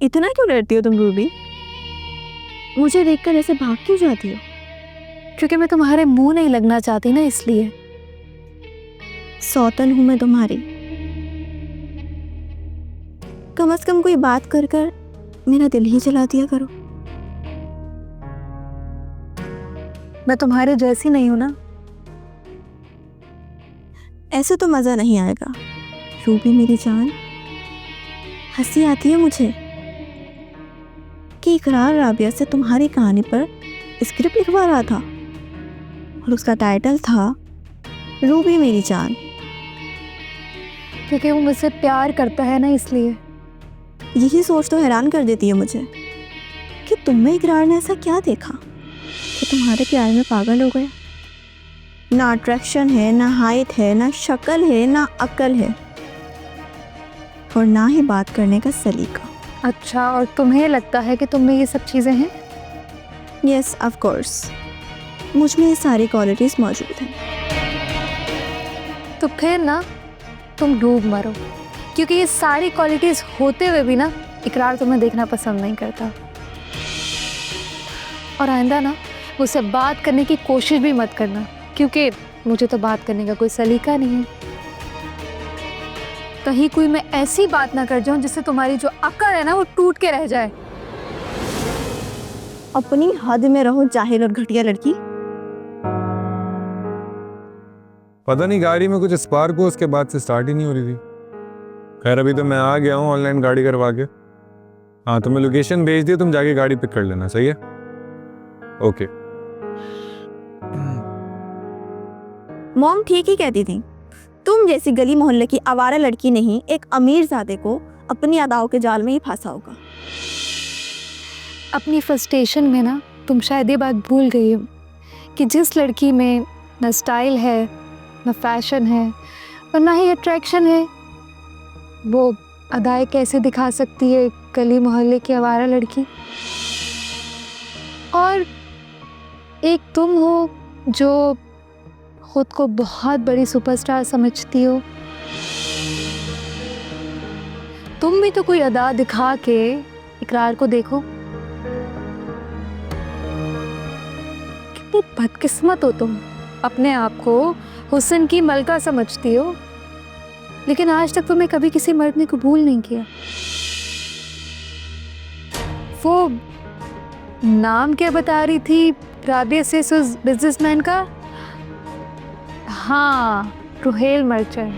इतना क्यों डरती हो तुम रूबी? मुझे देखकर ऐसे भाग क्यों जाती हो? क्योंकि मैं तुम्हारे मुंह नहीं लगना चाहती ना, इसलिए। सौतन हूं मैं तुम्हारी। कम से कम कोई बात कर कर मेरा दिल ही जला दिया करो। मैं तुम्हारे जैसी नहीं हूं ना। ऐसे तो मज़ा नहीं आएगा रूबी मेरी जान। हंसी आती है मुझे कि इकरार राबिया से तुम्हारी कहानी पर स्क्रिप्ट लिखवा रहा था और उसका टाइटल था रूबी मेरी जान। क्योंकि वो मुझसे प्यार करता है ना, इसलिए। यही सोच तो हैरान कर देती है मुझे कि तुम में इकरार ने ऐसा क्या देखा कि तुम्हारे प्यार में पागल हो गया। ना अट्रैक्शन है, ना हाइट है, ना शक्ल है, ना अक्ल है, और ना ही बात करने का सलीका। अच्छा, और तुम्हें लगता है कि तुम में ये सब चीज़ें हैं? यस ऑफ कोर्स, मुझ में ये सारी क्वालिटीज़ मौजूद हैं। तो फिर ना तुम डूब मरो, क्योंकि ये सारी क्वालिटीज़ होते हुए भी ना इकरार तुम्हें देखना पसंद नहीं करता। और आइंदा ना मुझसे बात करने की कोशिश भी मत करना, क्योंकि मुझे तो बात करने का कोई सलीका नहीं है। कहीं कोई मैं ऐसी बात ना कर जाऊं जिससे तुम्हारी जो अकल है ना वो टूट के रह जाए। अपनी हद में रहो जाहिल और घटिया लड़की। पता नहीं गाड़ी में कुछ स्पार्क हुआ, उसके बाद से स्टार्ट ही नहीं हो रही थी। खैर अभी तो मैं आ गया हूँ ऑनलाइन गाड़ी करवा के। हाँ तो मैं लोकेशन भेज दी, तुम जाके गाड़ी पिक कर लेना, सही है? ओके। मॉम ठीक ही कहती थी, तुम जैसी गली मोहल्ले की आवारा लड़की नहीं एक अमीरजादे को अपनी अदाओं के जाल में ही फंसा होगा। अपनी फ्रस्ट्रेशन में ना तुम शायद ये बात भूल गई हो कि जिस लड़की में न स्टाइल है, न फैशन है और ना ही अट्रैक्शन है, वो अदाएं कैसे दिखा सकती है गली मोहल्ले की आवारा लड़की। और एक तुम हो जो खुद को बहुत बड़ी सुपरस्टार समझती हो। तुम भी तो कोई अदा दिखा के इकरार को देखो। कितनी बदकिस्मत हो तुम, अपने आप को हुस्न की मलका समझती हो, लेकिन आज तक तुम्हें कभी किसी मर्द ने कबूल नहीं किया। वो नाम क्या बता रही थी राबिया से उस बिजनेसमैन का? हाँ, रुहेल मर्चेंट।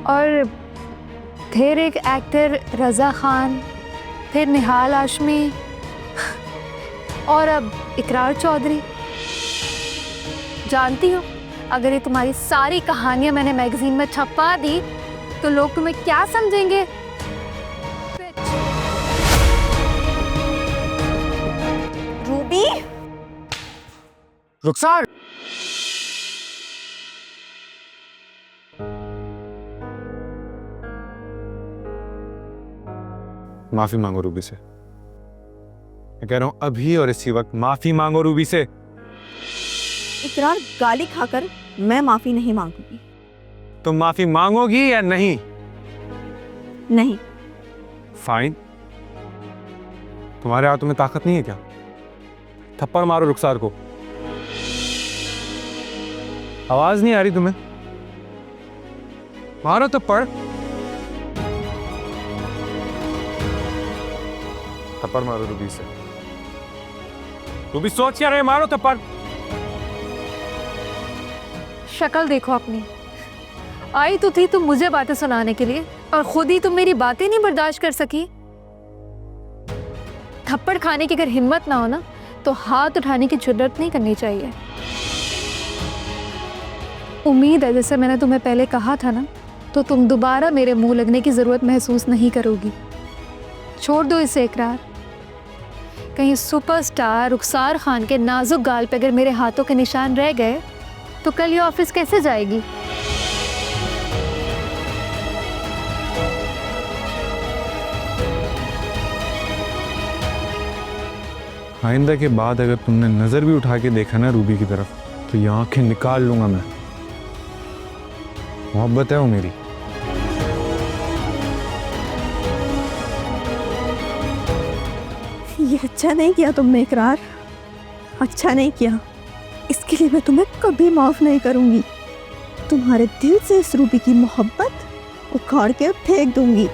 और फिर एक एक्टर रज़ा खान, फिर निहाल हाशमी और अब इकरार चौधरी। जानती हो, अगर ये तुम्हारी सारी कहानियां मैंने मैगजीन में छपवा दी तो लोग तुम्हें क्या समझेंगे? रूबी, रुखसार! माफी मांगो रूबी से। मैं कह रहा हूं अभी और इसी वक्त माफी मांगो रूबी से। इकरार गाली खाकर मैं माफी नहीं मांगूंगी। तुम माफी मांगोगी या नहीं? नहीं। फाइन। तुम्हारे हाथों में ताकत नहीं है क्या? थप्पड़ मारो रुखसार को। आवाज नहीं आ रही तुम्हें? मारो थप्पड़। थप्पड़ मारो रूबी से। रूबी सोच क्या रहे? मारो थप्पड़। शक्ल देखो अपनी। आई तो थी तुम मुझे बातें सुनाने के लिए, और खुद ही तुम मेरी बातें नहीं बर्दाश्त कर सकी। थप्पड़ खाने की अगर हिम्मत ना हो ना तो हाथ उठाने की जुर्रत नहीं करनी चाहिए। उम्मीद है जैसे मैंने तुम्हें पहले कहा था ना, तो तुम दोबारा मेरे मुंह लगने की जरूरत महसूस नहीं करोगी। छोड़ दो इसे इकरार। कहीं सुपरस्टार रुखसार खान के नाजुक गाल पे अगर मेरे हाथों के निशान रह गए तो कल ये ऑफिस कैसे जाएगी? आइंदा के बाद अगर तुमने नजर भी उठा के देखा ना रूबी की तरफ, तो ये आंखें निकाल लूंगा मैं। मोहब्बत है वो मेरी। ये अच्छा नहीं किया तुमने इकरार, अच्छा नहीं किया। इसके लिए मैं तुम्हें कभी माफ़ नहीं करूँगी। तुम्हारे दिल से इस रूबी की मोहब्बत उखाड़ के फेंक दूँगी।